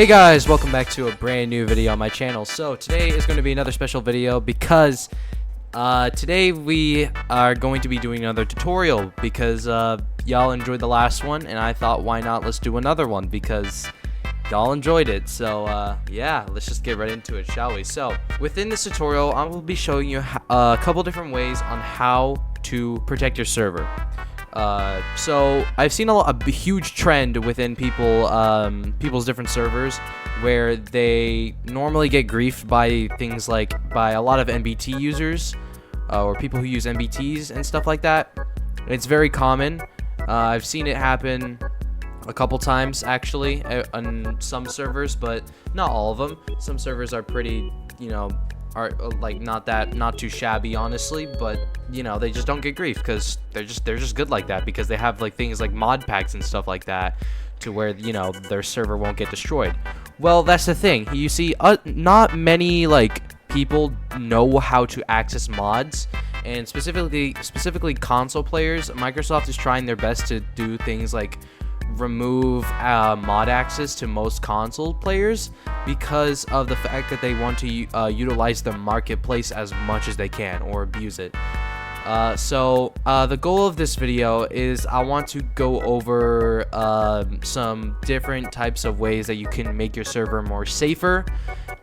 Hey guys, welcome back to a brand new video on my channel. So today is going to be another special video because today we are going to be doing another tutorial because y'all enjoyed the last one and I thought why not let's do another one because y'all enjoyed it. So yeah, let's just get right into it, shall we? So within this tutorial I will be showing you a couple different ways on how to protect your server. So I've seen a huge trend within people's different servers where they normally get griefed by things like by a lot of MBT users or people who use MBTs and stuff like that. It's very common. I've seen it happen a couple times actually on some servers, but not all of them. Some servers are pretty, are like not too shabby honestly, but they just don't get grief because they're just good like that because they have like things like mod packs and stuff like that to where their server won't get destroyed. Well, that's the thing. You see, not many people know how to access mods, and specifically console players. Microsoft is trying their best to do things like remove mod access to most console players because of the fact that they want to utilize the marketplace as much as they can or abuse it. So the goal of this video is I want to go over some different types of ways that you can make your server more safer,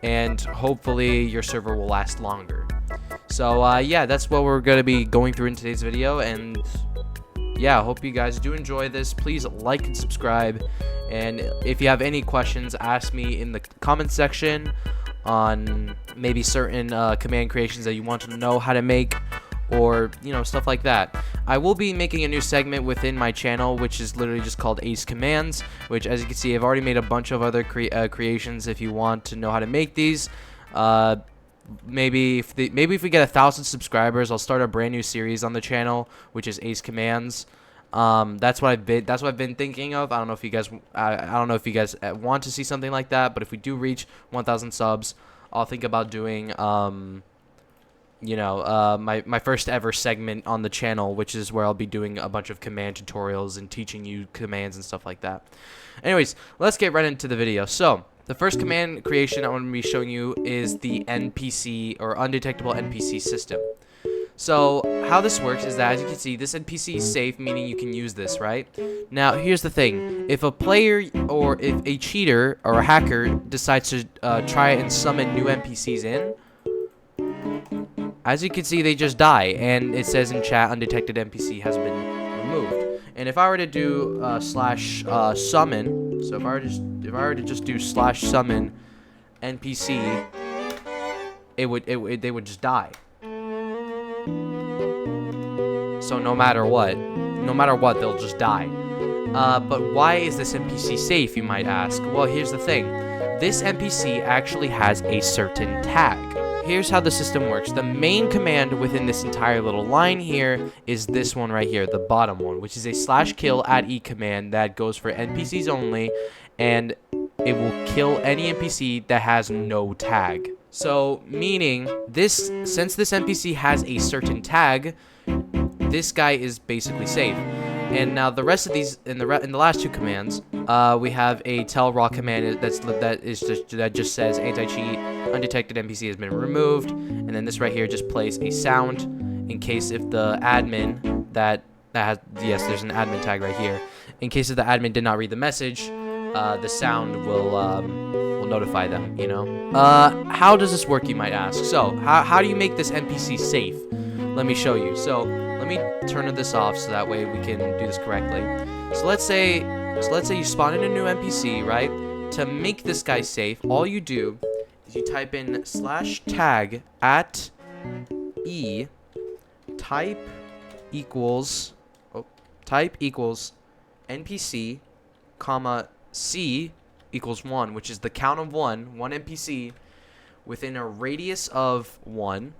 and hopefully your server will last longer. So yeah, that's what we're going to be going through in today's video, and yeah, I hope you guys do enjoy this. Please like and subscribe, and if you have any questions, ask me in the comment section on maybe certain command creations that you want to know how to make, or stuff like that. I will be making a new segment within my channel which is literally just called Ace Commands, which, as you can see, I've already made a bunch of other creations. If you want to know how to make these, maybe if we get 1,000 subscribers, I'll start a brand new series on the channel, which is Ace Commands. That's what I've been thinking of. I don't know if you guys want to see something like that, but if we do reach 1,000 subs, I'll think about doing my first ever segment on the channel, which is where I'll be doing a bunch of command tutorials and teaching you commands and stuff like that. Anyways, let's get right into the video. So the first command creation I want to be showing you is the NPC or Undetectable NPC system. So how this works is that, as you can see, this NPC is safe, meaning you can use this, right? Now, here's the thing. If a player or if a cheater or a hacker decides to try and summon new NPCs in, as you can see, they just die, and it says in chat, undetected NPC has been removed. And if I were to do /summon, so if I were to just do /summon NPC, they would just die. So no matter what, they'll just die. But why is this NPC safe, you might ask? Well, here's the thing. This NPC actually has a certain tag. Here's how the system works. The main command within this entire little line here is this one right here, the bottom one, which is a /kill@e command that goes for NPCs only, and it will kill any NPC that has no tag. So, meaning since this NPC has a certain tag, this guy is basically safe. And now the rest of these, in the last two commands, we have a tell raw command that just says anti-cheat, undetected NPC has been removed, and then this right here just plays a sound in case if the admin there's an admin tag right here. In case if the admin did not read the message, the sound will notify them. How does this work, you might ask? So how do you make this NPC safe? Let me show you. So let me turn this off so that way we can do this correctly. So let's say you spawn in a new NPC, right? To make this guy safe, all you do is you type in /tag at e type equals NPC, comma C equals 1, which is the count of one NPC within a radius of 1.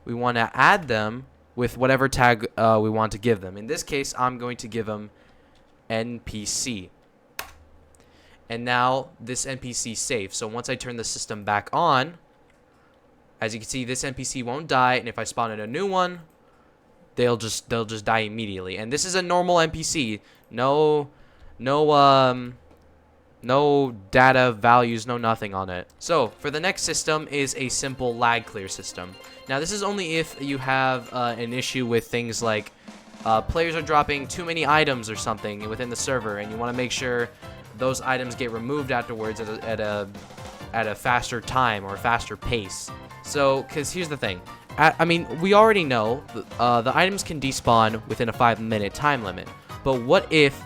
We want to add them with whatever tag we want to give them. In this case, I'm going to give them NPC. And now this NPC is safe. So once I turn the system back on, as you can see, this NPC won't die, and if I spawn in a new one, they'll just die immediately. And this is a normal NPC. No No data values, no nothing on it. So for the next system is a simple lag clear system. Now this is only if you have an issue with things like players are dropping too many items or something within the server, and you want to make sure those items get removed afterwards at a faster time or a faster pace. So, because here's the thing. I mean, we already know the items can despawn within a 5-minute time limit. But what if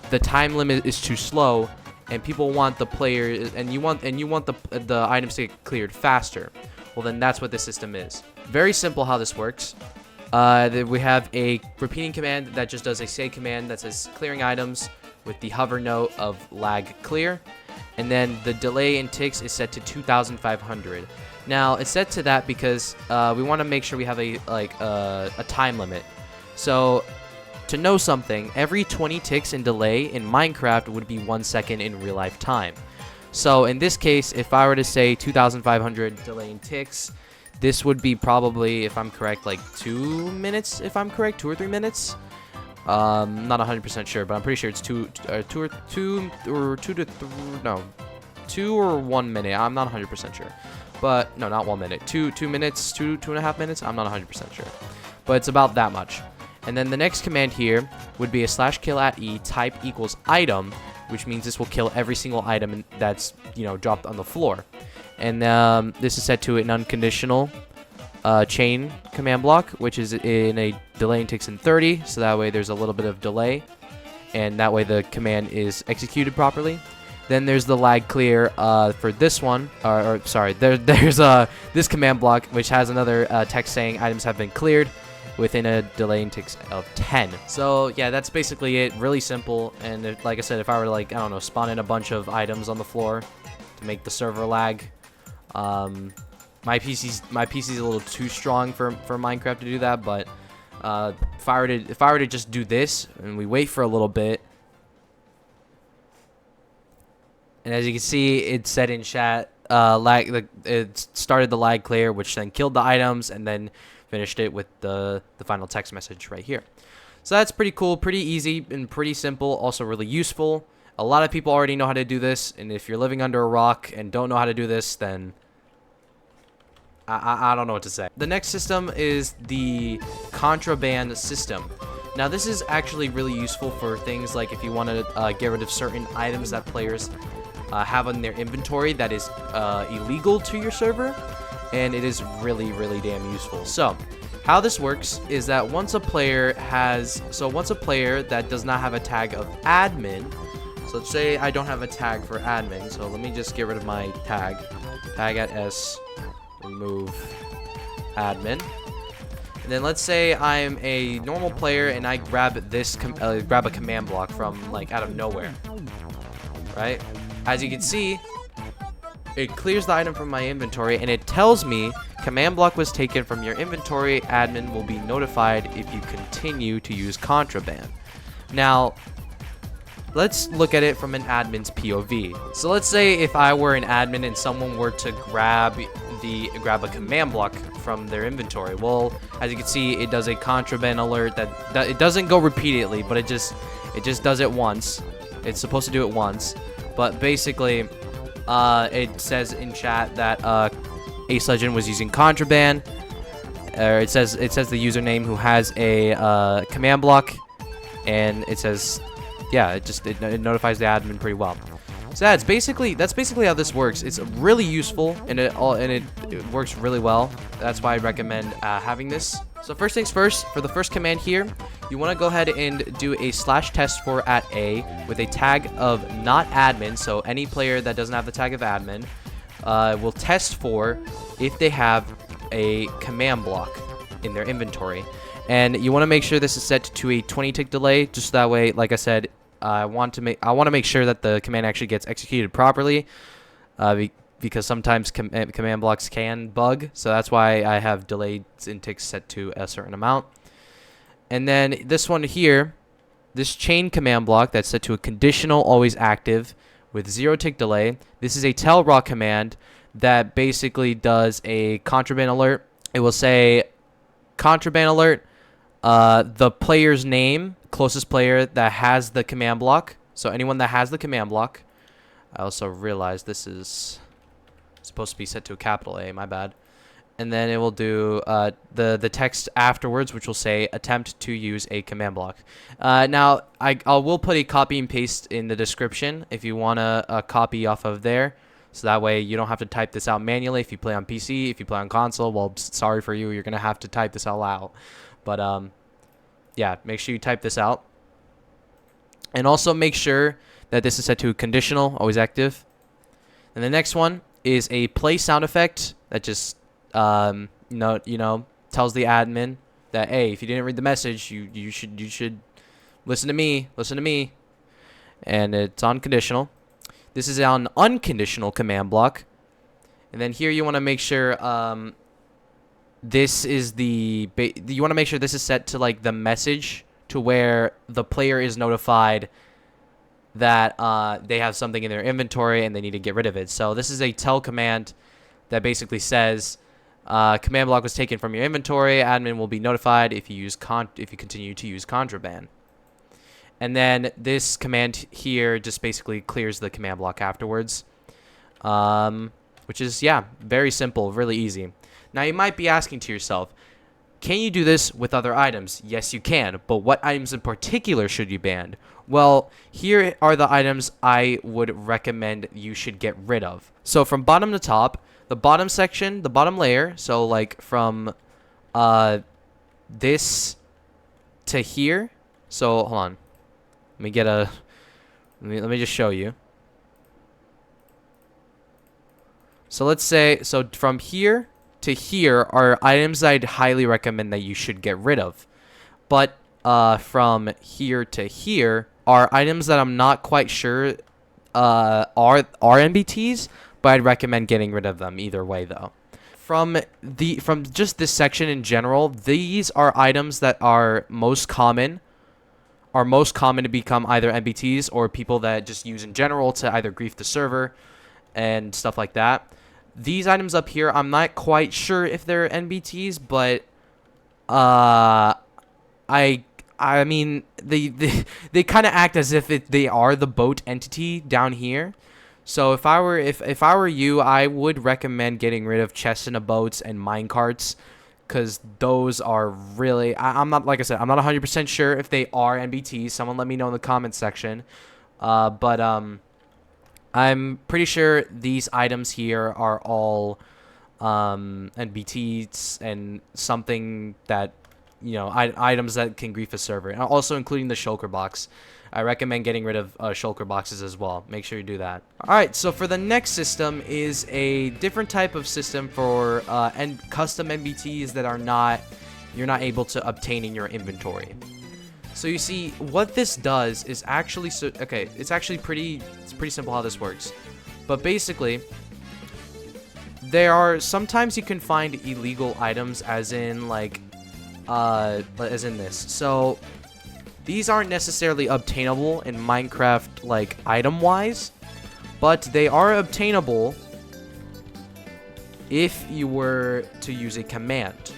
the time limit is too slow, and people want the player, and you want the items to get cleared faster? Well, then that's what this system is. Very simple how this works. We have a repeating command that just does a say command that says clearing items with the hover note of lag clear, and then the delay in ticks is set to 2,500. Now it's set to that because we want to make sure we have a time limit. So to know something, every 20 ticks in delay in Minecraft would be 1 second in real life time. So in this case, if I were to say 2,500 delay in ticks, this would be probably, if I'm correct, like 2 minutes. If I'm correct, 2 or 3 minutes. Not 100% sure, but I'm pretty sure it's 2 or 1 minute. I'm not 100% sure, but no, not 1 minute. 2 minutes, 2.5 minutes. I'm not 100% sure, but it's about that much. And then the next command here would be a /kill@e type equals item, which means this will kill every single item that's dropped on the floor. And this is set to an unconditional chain command block, which is in a delay in ticks in 30, so that way there's a little bit of delay, and that way the command is executed properly. Then there's the lag clear for this one, there's this command block, which has another text saying items have been cleared within a delay in ticks of 10. So yeah, that's basically it. Really simple. And like I said, if I were to, like, I don't know, spawn in a bunch of items on the floor to make the server lag, my PC's a little too strong for Minecraft to do that. But if I were to just do this and we wait for a little bit, and as you can see, it said in chat, it started the lag clear, which then killed the items and then finished it with the final text message right here. So that's pretty cool, pretty easy, and pretty simple. Also really useful. A lot of people already know how to do this, and if you're living under a rock and don't know how to do this, then I don't know what to say. The next system is the Contraband system. Now this is actually really useful for things like if you want to get rid of certain items that players have in their inventory that is illegal to your server, and it is really damn useful. So how this works is that once a player that does not have a tag of admin, so let's say I don't have a tag for admin, so let me just get rid of my tag at S, remove admin. And then let's say I'm a normal player and I grab grab a command block from like out of nowhere, right? As you can see, it clears the item from my inventory and it tells me command block was taken from your inventory. Admin will be notified if you continue to use contraband. Now, let's look at it from an admin's POV. So let's say if I were an admin and someone were to grab a command block from their inventory. Well, as you can see, it does a contraband alert that it doesn't go repeatedly, but it just does it once. It's supposed to do it once, but basically, it says in chat that Ace Legend was using contraband. It says the username who has a command block, and it says, yeah, it notifies the admin pretty well. So that's basically how this works. It's really useful, and it works really well. That's why I recommend having this. So first things first, for the first command here, you want to go ahead and do a /test4@A with a tag of not admin. So any player that doesn't have the tag of admin will test for if they have a command block in their inventory. And you want to make sure this is set to a 20 tick delay, just that way, like I said, I want to make sure that the command actually gets executed properly, because sometimes command blocks can bug. So that's why I have delays in ticks set to a certain amount. And then this one here, this chain command block that's set to a conditional always active with 0 tick delay. This is a tell raw command that basically does a contraband alert. It will say contraband alert, the player's name, closest player that has the command block. So anyone that has the command block, I also realized this is supposed to be set to a capital A, my bad. And then it will do the text afterwards, which will say attempt to use a command block. Now, I will put a copy and paste in the description if you want to copy off of there. So that way you don't have to type this out manually if you play on PC. If you play on console, well, sorry for you. You're going to have to type this all out. But, yeah, make sure you type this out. And also make sure that this is set to conditional, always active. And the next one is a play sound effect that just... tells the admin that, hey, if you didn't read the message, you should listen to me, and it's on conditional. This is on unconditional command block, and then here you want to make sure this is you want to make sure this is set to like the message to where the player is notified that they have something in their inventory and they need to get rid of it. So this is a tell command that basically says command block was taken from your inventory. Admin will be notified if you continue to use contraband. And then this command here just basically clears the command block afterwards, which is, yeah, very simple, really easy. Now you might be asking to yourself, can you do this with other items? Yes, you can, but what items in particular should you ban? Well, here are the items I would recommend you should get rid of. So from bottom to top, the bottom section, the bottom layer, so like from this to here. So hold on, let me get a let me just show you. So let's say, so from here to here are items I'd highly recommend that you should get rid of, but from here to here are items that I'm not quite sure are NBTs, but I'd recommend getting rid of them either way though. From just this section in general, these are items that are most common to become either NBTs or people that just use in general to either grief the server and stuff like that. These items up here, I'm not quite sure if they're NBTs, but I mean they kind of act as if they are the boat entity down here. So if I were you, I would recommend getting rid of chests in the boats and minecarts, because those are really, I'm not, like I said, I'm not 100% sure if they are NBTs. Someone let me know in the comments section. But I'm pretty sure these items here are all NBTs and something that, items that can grief a server, and also including the shulker box. I recommend getting rid of shulker boxes as well. Make sure you do that. Alright, so for the next system is a different type of system for custom NBTs that you're not able to obtain in your inventory. So you see, what this does is actually, it's pretty simple how this works. But basically, sometimes you can find illegal items, as in this. So these aren't necessarily obtainable in Minecraft, like, item-wise, but they are obtainable if you were to use a command.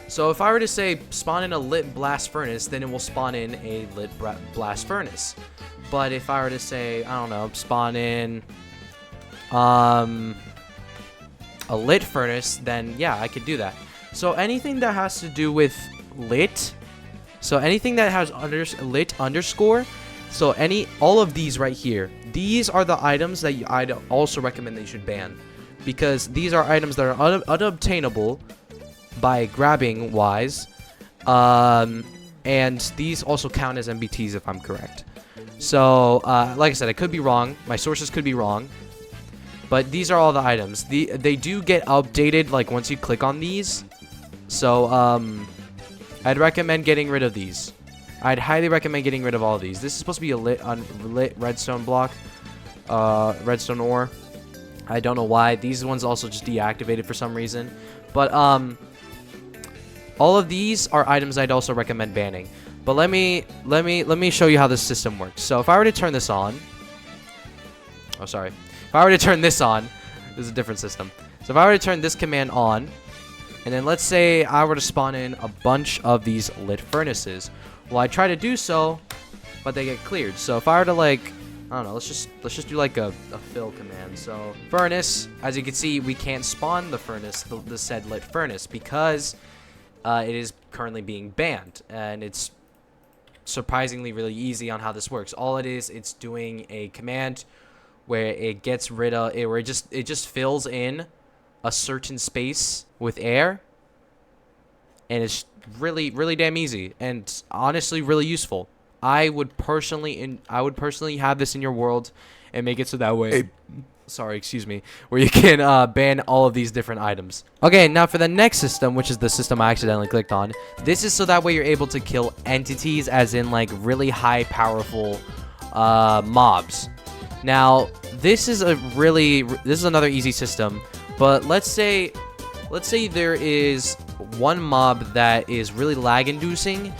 So if I were to say spawn in a lit blast furnace, then it will spawn in a lit blast furnace. But if I were to say, I don't know, spawn in a lit furnace, then yeah, I could do that. So anything that has to do with lit, so anything that has lit underscore, so all of these right here, these are the items that I'd also recommend that you should ban, because these are items that are unobtainable by grabbing wise, and these also count as NBTs if I'm correct. So like I said, I could be wrong, my sources could be wrong, but these are all the items. They do get updated like once you click on these. So I'd recommend getting rid of these. I'd highly recommend getting rid of all of these. This is supposed to be a lit redstone block, redstone ore. I don't know why. These ones also just deactivated for some reason. But all of these are items I'd also recommend banning. But let me show you how this system works. So if I were to turn this on, if I were to turn this on, this is a different system. So if I were to turn this command on, and then let's say I were to spawn in a bunch of these lit furnaces. Well, I try to do so, but they get cleared. So if I were to, like, I don't know. Let's just do like a fill command. So furnace, as you can see, we can't spawn the furnace, the said lit furnace, because it is currently being banned, and it's surprisingly really easy on how this works. All it is, it's doing a command where it gets rid of it, where it just fills in a certain space with air, and it's really damn easy and honestly really useful. I would personally have this in your world and make it so that way, sorry, excuse me, where you can ban all of these different items. Okay, now for the next system, which is the system I accidentally clicked on. This is so that way you're able to kill entities, as in like really high powerful mobs. Now, this is another easy system, but let's say there is one mob that is really lag inducing,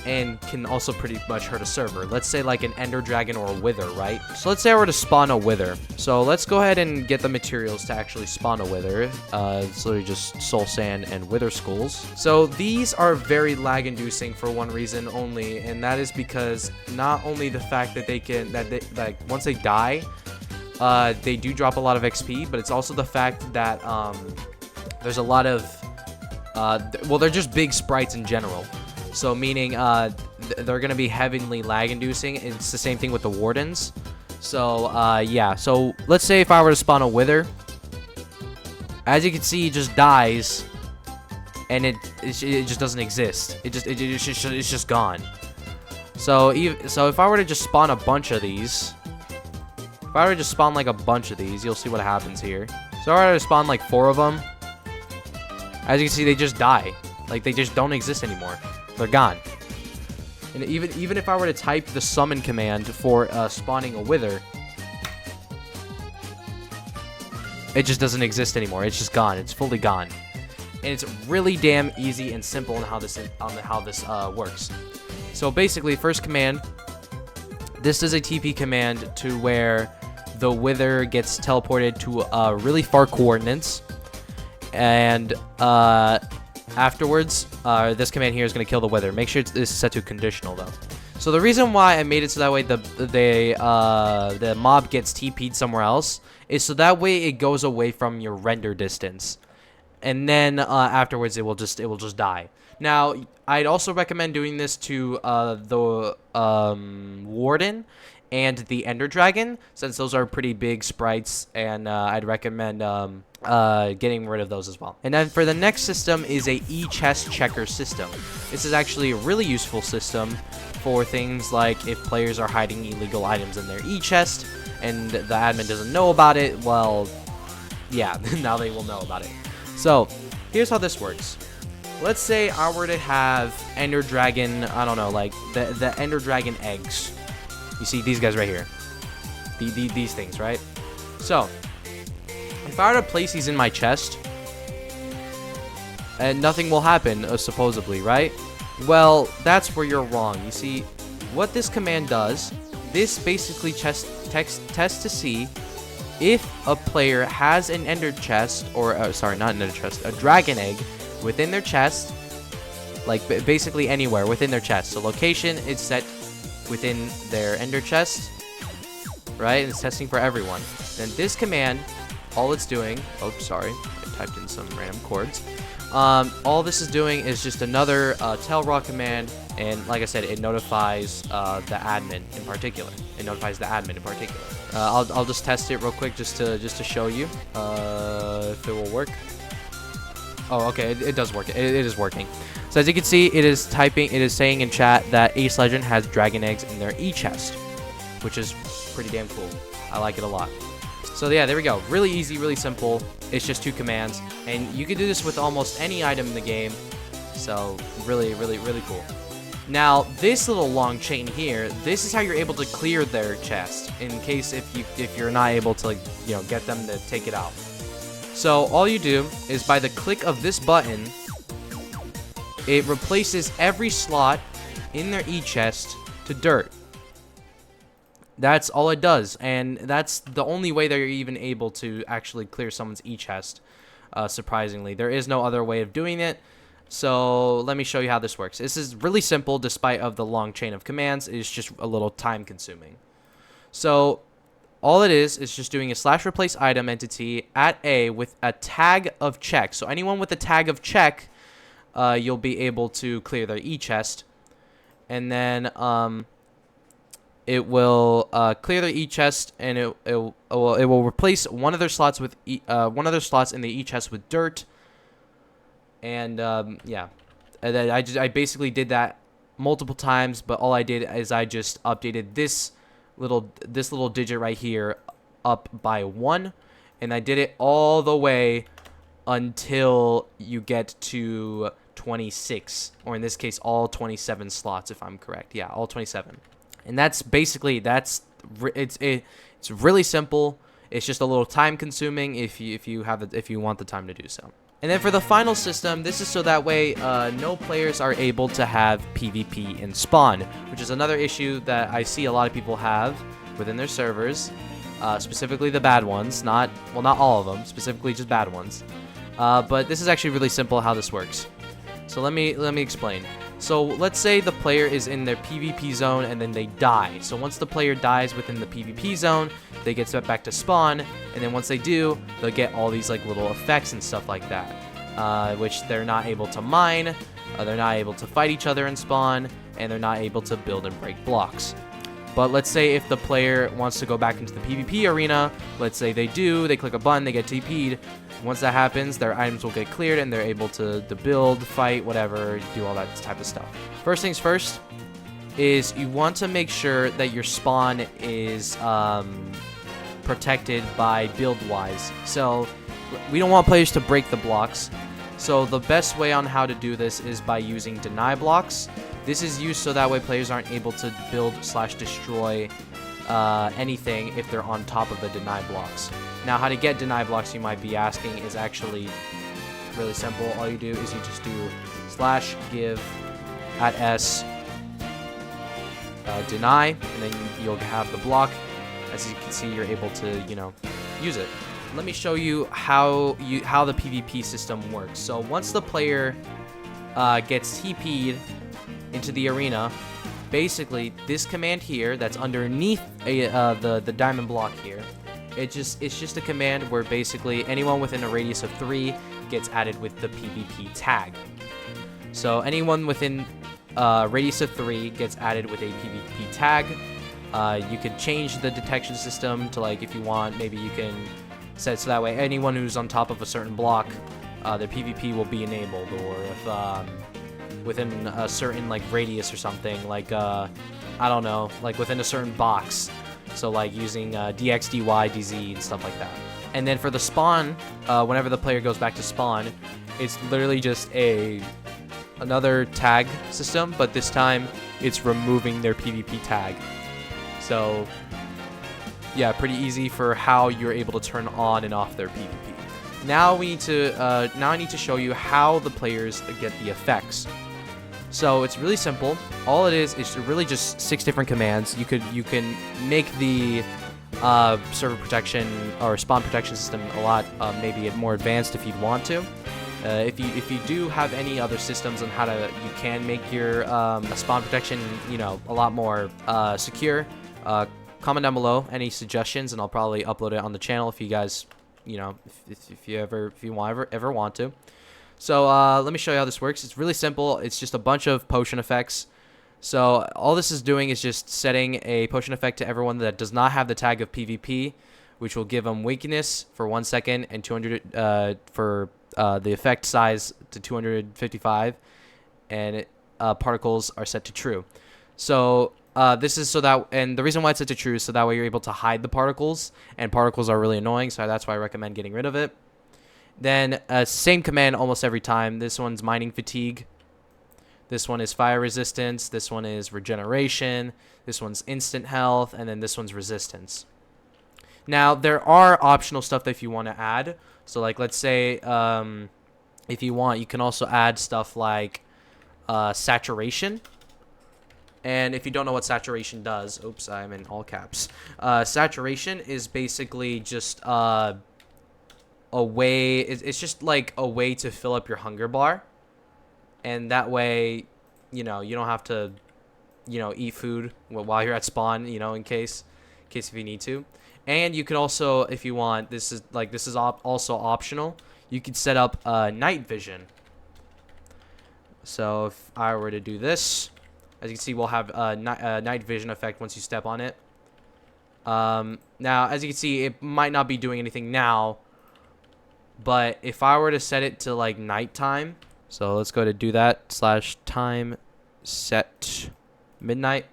and can also pretty much hurt a server. Let's say like an ender dragon or a wither, right? So let's say I were to spawn a wither. So let's go ahead and get the materials to actually spawn a wither. It's literally just soul sand and wither skulls. So these are very lag inducing for one reason only, and that is because not only the fact that like once they die, they do drop a lot of XP, but it's also the fact that there's a lot of well, they're just big sprites in general. So meaning they're going to be heavily lag inducing. It's the same thing with the wardens. So yeah, so let's say if I were to spawn a wither, as you can see, it just dies, and it just doesn't exist. It's just gone. So if I were to just spawn a bunch of these, if I were to just spawn like a bunch of these, you'll see what happens here. So if I were to spawn like 4 of them, as you can see, they just die. Like, they just don't exist anymore. They're gone. And even if I were to type the summon command for spawning a wither, it just doesn't exist anymore. It's just gone. It's fully gone. And it's really damn easy and simple on how this works. So basically, first command, this is a TP command to where the wither gets teleported to really far coordinates, and afterwards, this command here is going to kill the wither. Make sure it's set to conditional, though. So the reason why I made it so that way the mob gets TP'd somewhere else is so that way it goes away from your render distance, and then afterwards it will just die. Now, I'd also recommend doing this to the warden and the ender dragon, since those are pretty big sprites, and I'd recommend getting rid of those as well. And then for the next system is a e-chest checker system. This is actually a really useful system for things like if players are hiding illegal items in their e-chest and the admin doesn't know about it, well, yeah, now they will know about it. So here's how this works. Let's say I were to have ender dragon, I don't know, like the ender dragon eggs. You see these guys right here. These things, right? So if I were to place these in my chest, and nothing will happen, supposedly, right? Well, that's where you're wrong. You see, what this command does, this basically tests to see if a player has an ender chest, or sorry, not an ender chest, a dragon egg within their chest, like basically anywhere within their chest. So location is set within their ender chest, right? And it's testing for everyone. Then this command, all it's doing, oh, sorry, I typed in some random chords. All this is doing is just another tell raw command, and like I said, it notifies the admin in particular. It notifies the admin in particular. I'll just test it real quick just to show you if it will work. Oh, okay, it does work. It is working. So as you can see, it is saying in chat that Ace Legend has dragon eggs in their e-chest, which is pretty damn cool. I like it a lot. So yeah, there we go. Really easy, really simple. It's just 2 commands, and you can do this with almost any item in the game. So really cool. Now, this little long chain here, this is how you're able to clear their chest in case if you're not able to, you know, get them to take it out. So all you do is by the click of this button, it replaces every slot in their e-chest to dirt. That's all it does, and that's the only way that you're even able to actually clear someone's e-chest, surprisingly. There is no other way of doing it. So let me show you how this works. This is really simple despite of the long chain of commands. It's just a little time consuming. So all it is just doing a slash replace item entity at A with a tag of check. So anyone with a tag of check, you'll be able to clear their E-chest. And then it will clear their E-chest, and it will replace one of their slots with one of their slots in the E-chest with dirt. And yeah, and then I basically did that multiple times, but all I did is I just updated this little digit right here up by 1, and I did it all the way until you get to 26, or in this case all 27 slots, if I'm correct. Yeah, all 27. And that's basically it's really simple. It's just a little time consuming if you want the time to do so. And then for the final system, this is so that way no players are able to have PvP in spawn, which is another issue that I see a lot of people have within their servers, specifically the bad ones. Not all of them, specifically just bad ones. But this is actually really simple how this works. So let me explain. So let's say the player is in their PvP zone and then they die. So once the player dies within the PvP zone, they get sent back to spawn, and then once they do, they'll get all these like little effects and stuff like that, which they're not able to mine, they're not able to fight each other in spawn, and they're not able to build and break blocks. But let's say if the player wants to go back into the PvP arena, let's say they click a button, they get TP'd. Once that happens, their items will get cleared and they're able to build, fight, whatever, do all that type of stuff. First things first is you want to make sure that your spawn is protected by build-wise. So we don't want players to break the blocks. So the best way on how to do this is by using deny blocks. This is used so that way players aren't able to build/destroy anything if they're on top of the deny blocks. Now, how to get deny blocks, you might be asking, is actually really simple. All you do is you just do /give @s deny, and then you'll have the block. As you can see, you're able to, use it. Let me show you how the PvP system works. So once the player gets TP'd into the arena, basically this command here that's underneath the diamond block here, it's just a command where basically anyone within a radius of 3 gets added with the PvP tag. So anyone within radius of 3 gets added with a PvP tag. You could change the detection system to, like, if you want, maybe you can set it so that way anyone who's on top of a certain block, their PvP will be enabled, or if within a certain like radius or something, like I don't know, like within a certain box. So like using DX, DY, DZ and stuff like that. And then for the spawn, whenever the player goes back to spawn, it's literally just another tag system, but this time it's removing their PvP tag. So yeah, pretty easy for how you're able to turn on and off their PvP. Now I need to show you how the players get the effects. So it's really simple. All it is really just 6 different commands. You can make the server protection or spawn protection system a lot maybe more advanced if you'd want to. If you do have any other systems on how you can make your spawn protection a lot more secure, comment down below any suggestions, and I'll probably upload it on the channel if you guys if you ever want to. So let me show you how this works. It's really simple. It's just a bunch of potion effects. So all this is doing is just setting a potion effect to everyone that does not have the tag of PvP, which will give them weakness for 1 second and 200 for the effect size to 255, and particles are set to true. So this is so that, and the reason why it's set to true is so that way you're able to hide the particles, and particles are really annoying, so that's why I recommend getting rid of it. Then same command almost every time. This one's mining fatigue. This one is fire resistance. This one is regeneration. This one's instant health, and then this one's resistance. Now there are optional stuff that if you want to add. So like let's say if you want, you can also add stuff like saturation. And if you don't know what saturation does, oops, I'm in all caps. Saturation is basically just it's just like a way to fill up your hunger bar. and that way, you don't have to, eat food while you're at spawn, in case if you need to. And you can also, if you want, this is also optional. You could set up night vision. So if I were to do this, as you can see, we'll have a night vision effect once you step on it. Now, as you can see, it might not be doing anything now, but if I were to set it to like nighttime, so let's go to do that /time set midnight.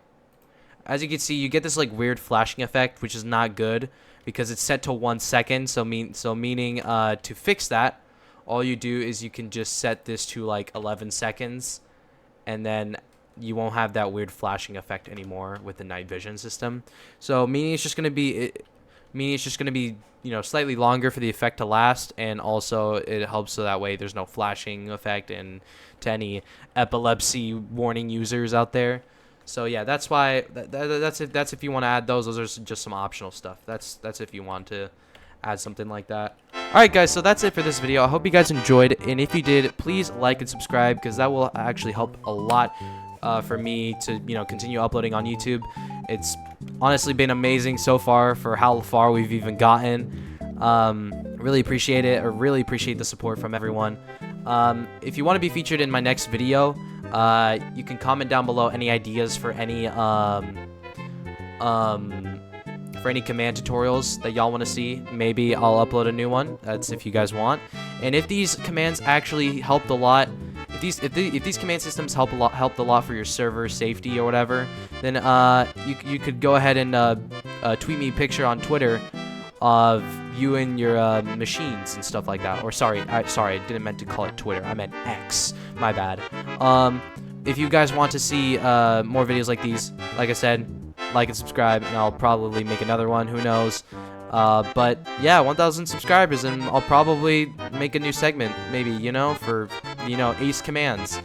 As you can see, you get this like weird flashing effect, which is not good because it's set to 1 second. So meaning to fix that, all you do is you can just set this to like 11 seconds, and then you won't have that weird flashing effect anymore with the night vision system. So meaning it's just gonna be slightly longer for the effect to last, and also it helps so that way there's no flashing effect and to any epilepsy warning users out there. So yeah, that's why that's if you want to add those are just some optional stuff. That's if you want to add something like that. Alright guys, so that's it for this video. I hope you guys enjoyed, and if you did, please like and subscribe, because that will actually help a lot for me to continue uploading on YouTube. It's honestly been amazing so far for how far we've even gotten. Really appreciate it. I really appreciate the support from everyone. If you want to be featured in my next video, you can comment down below any ideas for any command tutorials that y'all want to see. Maybe I'll upload a new one. That's if you guys want. And if these commands actually helped a lot, if these command systems helped a lot for your server safety or whatever, then you could go ahead and tweet me a picture on Twitter of you and your machines and stuff like that. Or sorry, I didn't meant to call it Twitter. I meant X. My bad. If you guys want to see more videos like these, like I said, like and subscribe, and I'll probably make another one. Who knows? But yeah, 1,000 subscribers, and I'll probably make a new segment, maybe, for ace commands.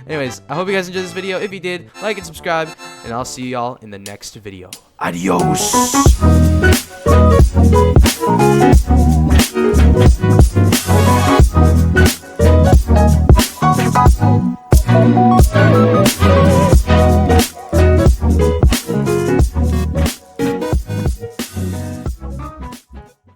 Anyways, I hope you guys enjoyed this video. If you did, like and subscribe, and I'll see y'all in the next video. Adios.